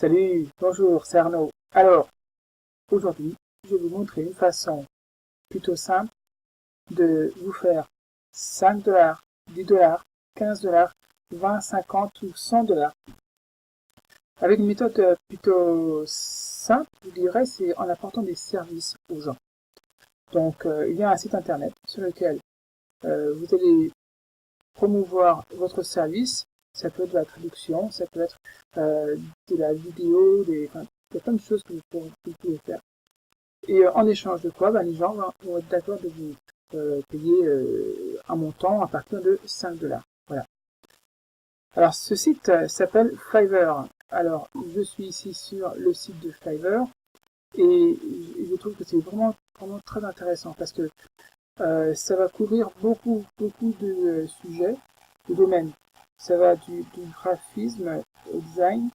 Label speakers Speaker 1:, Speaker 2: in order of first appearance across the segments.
Speaker 1: Salut, bonjour, c'est Arnaud. Alors, aujourd'hui, je vais vous montrer une façon plutôt simple de vous faire 5 $, 10 $, 15 $, 20, 50 ou 100 $. Avec une méthode plutôt simple, je dirais, c'est en apportant des services aux gens. Donc, il y a un site internet sur lequel vous allez promouvoir votre service. Ça peut être de la traduction, ça peut être de la vidéo, enfin, il y a plein de choses que vous pouvez faire. Et en échange de quoi, les gens vont être d'accord de vous payer un montant à partir de 5 $. Voilà. Alors ce site s'appelle Fiverr. Alors je suis ici sur le site de Fiverr et je trouve que c'est vraiment très intéressant parce que ça va couvrir beaucoup de sujets, de domaines. Ça va du graphisme au design,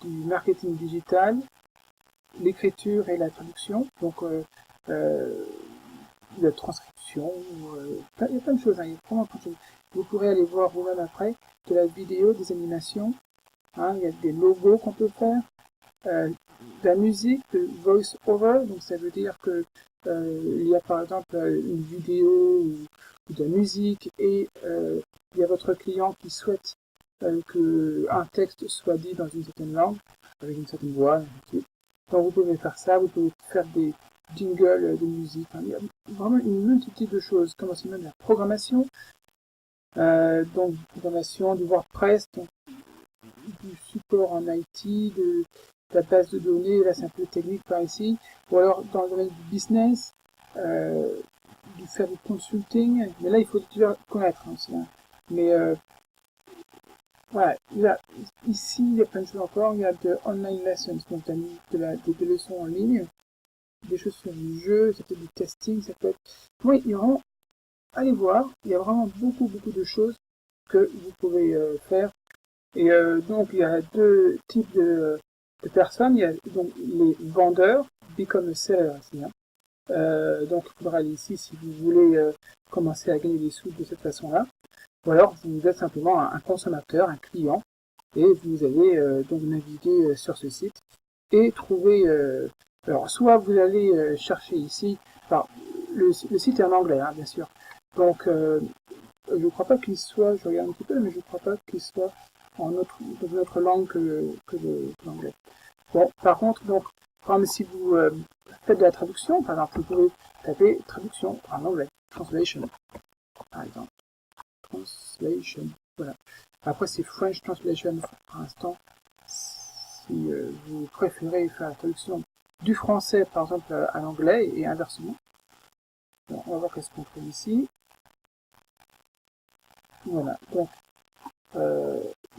Speaker 1: du marketing digital, l'écriture et la traduction, donc la transcription, il y a plein de choses, il y a vraiment plein de choses. Vous pourrez aller voir vous-même après de la vidéo, des animations, il y a des logos qu'on peut faire, de la musique, de voice-over, donc ça veut dire que il y a par exemple une vidéo ou de la musique et il y a votre client qui souhaite qu'un texte soit dit dans une certaine langue, avec une certaine voix, donc vous pouvez faire ça, vous pouvez faire des jingles de musique, il y a vraiment une multitude de choses, comme aussi même la programmation, donc programmation du WordPress, donc, du support en IT, de la base de données, là c'est un peu technique par ici, ou alors dans le domaine du business, faire du consulting, mais là il faut déjà connaître aussi, mais voilà, ici il y a plein de choses encore, il y a de online lessons, donc des leçons en ligne, des choses sur du jeu, ça peut être du testing, ça peut être... Oui, il y a vraiment... Allez voir, il y a vraiment beaucoup de choses que vous pouvez faire. Et donc il y a deux types de personnes, il y a donc les vendeurs, become a seller ici, donc il faudra aller ici si vous voulez commencer à gagner des sous de cette façon-là. Ou alors vous êtes simplement un consommateur, un client, et vous allez donc naviguer sur ce site et trouver... alors soit vous allez chercher ici, alors le site est en anglais bien sûr, donc je ne crois pas qu'il soit, je regarde un petit peu, mais je ne crois pas qu'il soit dans une autre langue que l'anglais. Bon, par contre, donc, comme si vous faites de la traduction, par exemple, vous pouvez taper traduction en anglais, translation, par exemple. Translation, voilà. Après, c'est French translation pour l'instant. Si vous préférez faire la traduction du français, par exemple, à l'anglais et inversement. Bon, on va voir qu'est-ce qu'on trouve ici. Voilà, donc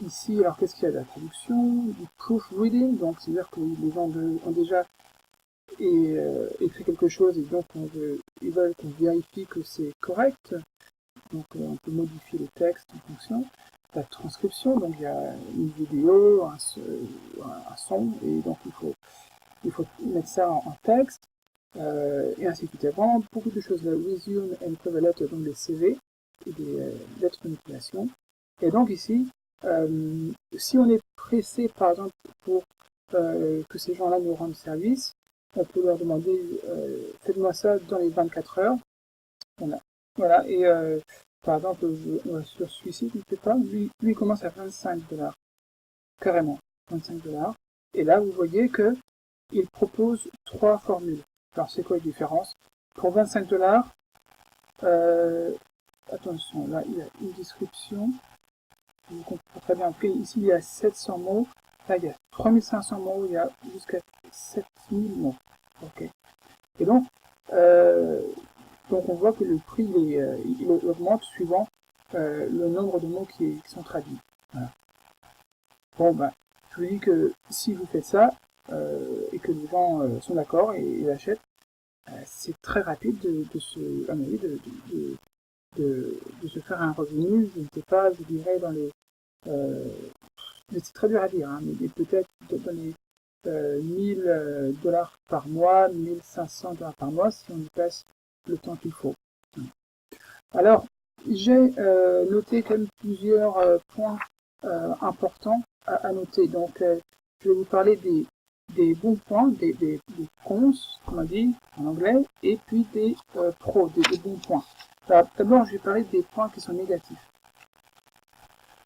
Speaker 1: ici, alors qu'est-ce qu'il y a de la traduction, du proofreading, donc c'est-à-dire que les gens ont déjà écrit quelque chose et donc ils veulent qu'on vérifie que c'est correct, donc on peut modifier les textes en fonction. La transcription, donc il y a une vidéo, un son, et donc il faut mettre ça en texte, et ainsi de suite. Il y a vraiment beaucoup de choses, le resume and cover letter, donc des CV et des lettres de motivation. Et donc ici, si on est pressé, par exemple, pour que ces gens-là nous rendent service, on peut leur demander faites-moi ça dans les 24 heures. Voilà. Et par exemple, sur celui-ci, il ne fait pas, lui il commence à 25 $, carrément, 25 $. Et là, vous voyez que il propose 3 formules. Alors, c'est quoi la différence? Pour 25 $, attention, là, il y a une description. Vous comprenez très bien. Après, ici, il y a 700 mots. Là, il y a 3500 mots. Il y a jusqu'à 7000 mots. Ok. Et donc on voit que le prix il augmente suivant le nombre de mots qui sont traduits. Voilà. Bon, je vous dis que si vous faites ça, et que les gens sont d'accord et achètent, c'est très rapide de se faire un revenu. Je ne sais pas, je dirais dans les... mais c'est très dur à dire, mais peut-être dans les 1000 $ par mois, 1500 $ par mois, si on y passe le temps qu'il faut. Alors, j'ai noté quand même plusieurs points importants à noter. Donc, je vais vous parler des bons points, des cons, comme on dit en anglais, et puis des pros, des bons points. Alors, d'abord, je vais parler des points qui sont négatifs.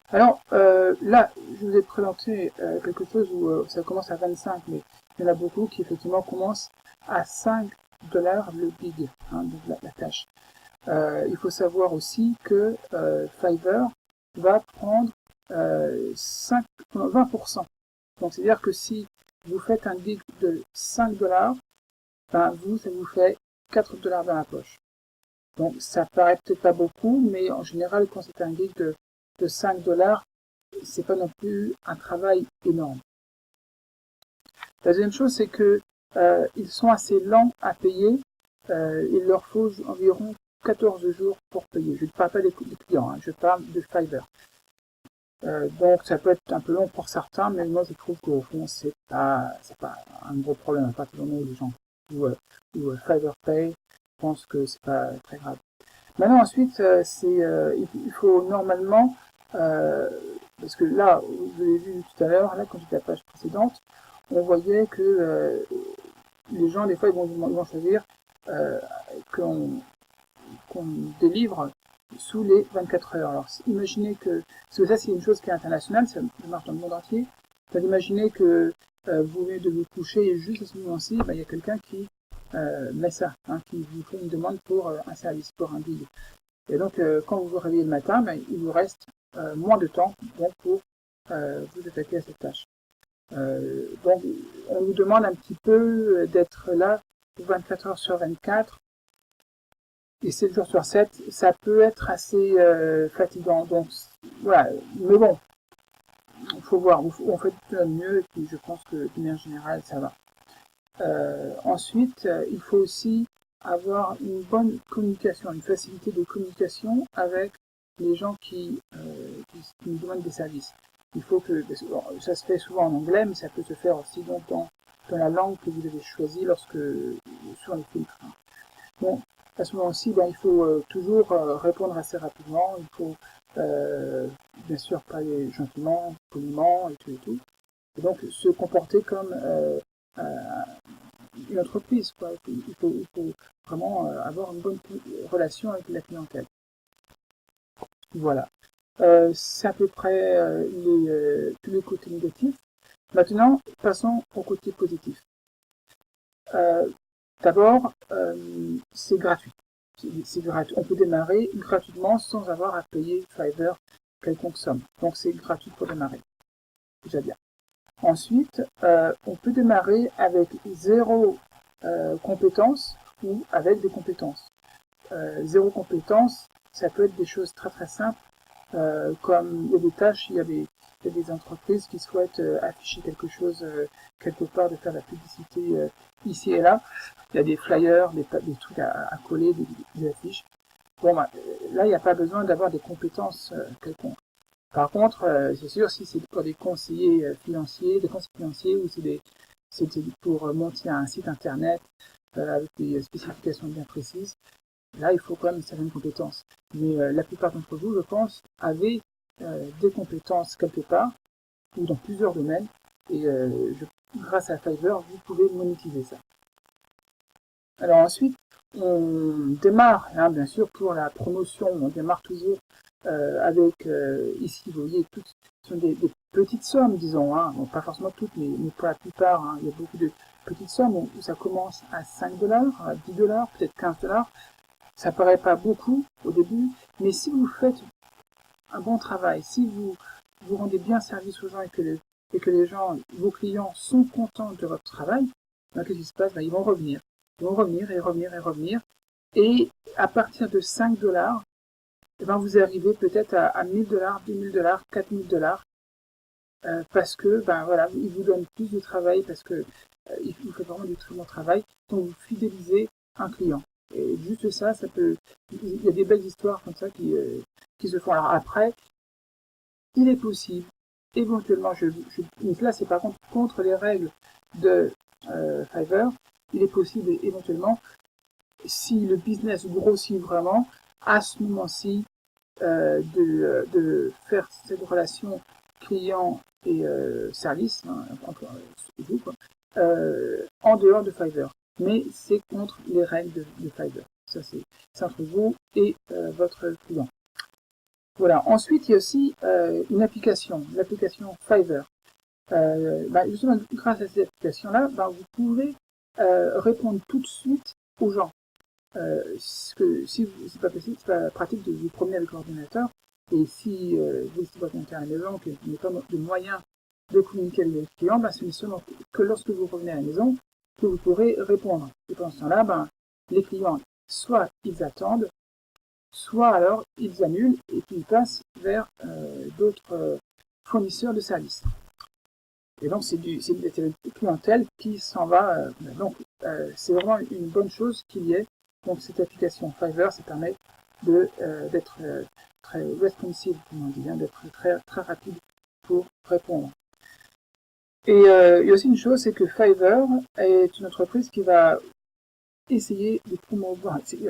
Speaker 1: Alors, là, je vous ai présenté quelque chose où ça commence à 25, mais il y en a beaucoup qui, effectivement, commencent à 5 dollars le gig, hein, donc la tâche. Il faut savoir aussi que Fiverr va prendre 20%. Donc, c'est-à-dire que si vous faites un gig de 5 dollars, ben ça vous fait 4 dollars dans la poche. Donc, ça paraît peut-être pas beaucoup, mais en général, quand c'est un gig de 5 dollars, c'est pas non plus un travail énorme. La deuxième chose, c'est que ils sont assez lents à payer. Il leur faut environ 14 jours pour payer. Je ne parle pas des clients, hein, je parle de Fiverr. Donc ça peut être un peu long pour certains, mais moi je trouve qu'au fond c'est pas un gros problème à partir du moment où les gens ou Fiverr Pay, je pense que c'est pas très grave. Maintenant ensuite il faut normalement parce que là vous avez vu tout à l'heure là quand j'étais à la page précédente, on voyait que les gens des fois ils vont choisir qu'on délivre sous les 24 heures. Alors imaginez que, parce que ça c'est une chose qui est internationale, ça marche dans le monde entier, donc imaginez que vous venez de vous coucher et juste à ce moment-ci, il y a quelqu'un qui met ça, hein, qui vous fait une demande pour un service, pour un deal. Et donc quand vous vous réveillez le matin, il vous reste moins de temps donc, pour vous attaquer à cette tâche. Donc on nous demande un petit peu d'être là 24 heures sur 24, et 7 jours sur 7, ça peut être assez fatigant. Donc voilà, mais bon, il faut voir, on fait de mieux, et puis je pense que d'une manière générale, ça va. Ensuite, il faut aussi avoir une bonne communication, une facilité de communication avec les gens qui nous demandent des services. Il faut que, ça se fait souvent en anglais, mais ça peut se faire aussi donc dans la langue que vous avez choisie sur les filtres. Bon, à ce moment-ci, il faut toujours répondre assez rapidement. Il faut bien sûr parler gentiment, poliment et tout et tout. Et donc se comporter comme une entreprise, quoi. Il faut vraiment avoir une bonne relation avec la clientèle. Voilà. C'est à peu près tous les côtés négatifs. Maintenant, passons au côté positif. D'abord, c'est gratuit. C'est gratuit. On peut démarrer gratuitement sans avoir à payer Fiverr quelconque somme. Donc c'est gratuit pour démarrer. Déjà bien. Ensuite, on peut démarrer avec 0 compétences ou avec des compétences. 0 compétences, ça peut être des choses très très simples, comme il y a des tâches, il y a des entreprises qui souhaitent afficher quelque chose quelque part, de faire de la publicité ici et là. Il y a des flyers, des trucs à coller, des affiches. Bon, là, il n'y a pas besoin d'avoir des compétences quelconques. Par contre, c'est sûr, si c'est pour des conseillers financiers, ou c'est pour monter un site internet avec des spécifications bien précises, là, il faut quand même certaines compétences. Mais la plupart d'entre vous, je pense, avaient des compétences quelque part, ou dans plusieurs domaines, et grâce à Fiverr, vous pouvez monétiser ça. Alors ensuite, on démarre, hein, bien sûr, pour la promotion, on démarre toujours avec, ici, vous voyez, toutes sont des petites sommes, disons, hein, bon, pas forcément toutes, mais pour la plupart, hein, il y a beaucoup de petites sommes où ça commence à 5 dollars, à 10 dollars, peut-être 15 dollars. Ça paraît pas beaucoup au début, mais si vous faites un bon travail, si vous rendez bien service aux gens et que les gens, vos clients, sont contents de votre travail, qu'est-ce qui se passe? Ils vont revenir. Ils vont revenir et revenir et revenir. Et à partir de 5 dollars, vous arrivez peut-être à 1000 dollars, 2000 dollars, 4000 dollars, parce que, voilà, ils vous donnent plus de travail, parce que vous faites vraiment du très bon travail, donc vous fidélisez un client. Et juste ça, il y a des belles histoires comme ça qui se font. Alors après, il est possible, éventuellement, donc là c'est par contre les règles de Fiverr, il est possible éventuellement, si le business grossit vraiment, à ce moment-ci, de faire cette relation client et services, hein, vous, quoi, en dehors de Fiverr. Mais c'est contre les règles de Fiverr. Ça, c'est entre vous et votre client. Voilà. Ensuite, il y a aussi une application, l'application Fiverr. Justement, grâce à cette application-là, vous pouvez répondre tout de suite aux gens. Si c'est pas possible, c'est pas pratique de vous promener avec l'ordinateur, et si vous laissez votre ordinateur à la maison, qu'il n'y a pas de moyen de communiquer avec les clients, ce n'est seulement que lorsque vous revenez à la maison que vous pourrez répondre. Et pendant ce temps-là, les clients, soit ils attendent, soit alors ils annulent et puis ils passent vers d'autres fournisseurs de services. Et donc c'est de la clientèle qui s'en va. Donc c'est vraiment une bonne chose qu'il y ait donc cette application Fiverr. Ça permet d'être très responsive, comme on dit, d'être très rapide pour répondre. Et il y a aussi une chose, c'est que Fiverr est une entreprise qui va essayer de promouvoir, il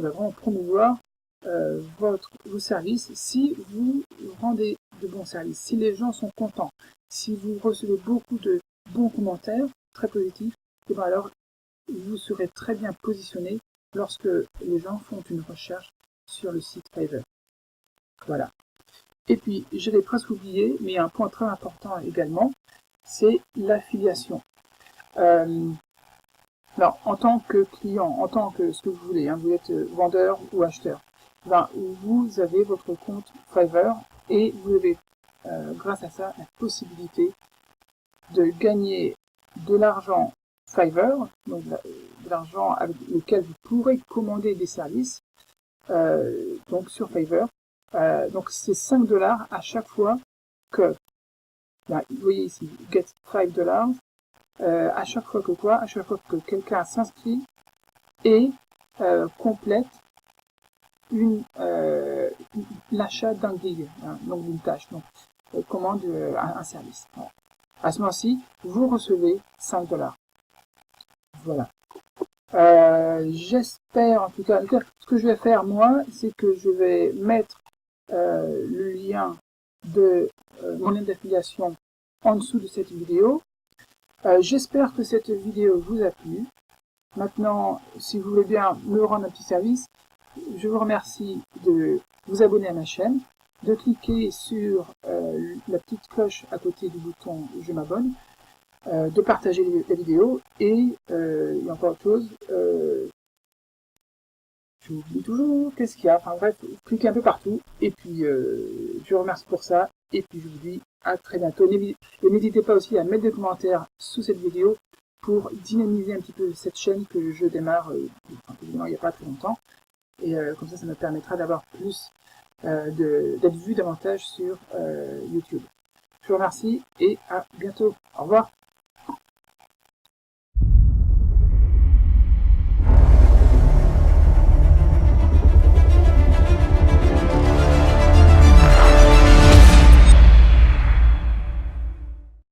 Speaker 1: va vraiment promouvoir vos services si vous rendez de bons services, si les gens sont contents, si vous recevez beaucoup de bons commentaires, très positifs, et alors vous serez très bien positionné lorsque les gens font une recherche sur le site Fiverr. Voilà. Et puis, je l'ai presque oublié, mais un point très important également, c'est l'affiliation. Alors, en tant que client, en tant que ce que vous voulez, vous êtes vendeur ou acheteur, vous avez votre compte Fiverr et vous avez, grâce à ça, la possibilité de gagner de l'argent Fiverr, donc de l'argent avec lequel vous pourrez commander des services, donc sur Fiverr. Donc c'est 5 $ à chaque fois que, vous voyez ici, get 5 $, à chaque fois que quoi? À chaque fois que quelqu'un s'inscrit et complète l'achat d'un gig, donc d'une tâche, donc commande un service. Voilà. À ce moment-ci, vous recevez 5 $. Voilà. J'espère, en tout cas, ce que je vais faire moi, c'est que je vais mettre le lien de mon lien d'affiliation en dessous de cette vidéo. J'espère que cette vidéo vous a plu. Maintenant, si vous voulez bien me rendre un petit service, je vous remercie de vous abonner à ma chaîne, de cliquer sur la petite cloche à côté du bouton « Je m'abonne », de partager la vidéo et il y a encore autre chose, je vous dis toujours qu'est-ce qu'il y a, enfin bref, cliquez un peu partout et puis je vous remercie pour ça et puis je vous dis à très bientôt. Et n'hésitez pas aussi à mettre des commentaires sous cette vidéo pour dynamiser un petit peu cette chaîne que je démarre évidemment il n'y a pas très longtemps et comme ça me permettra d'avoir plus d'être vu davantage sur YouTube. Je vous remercie et à bientôt. Au revoir.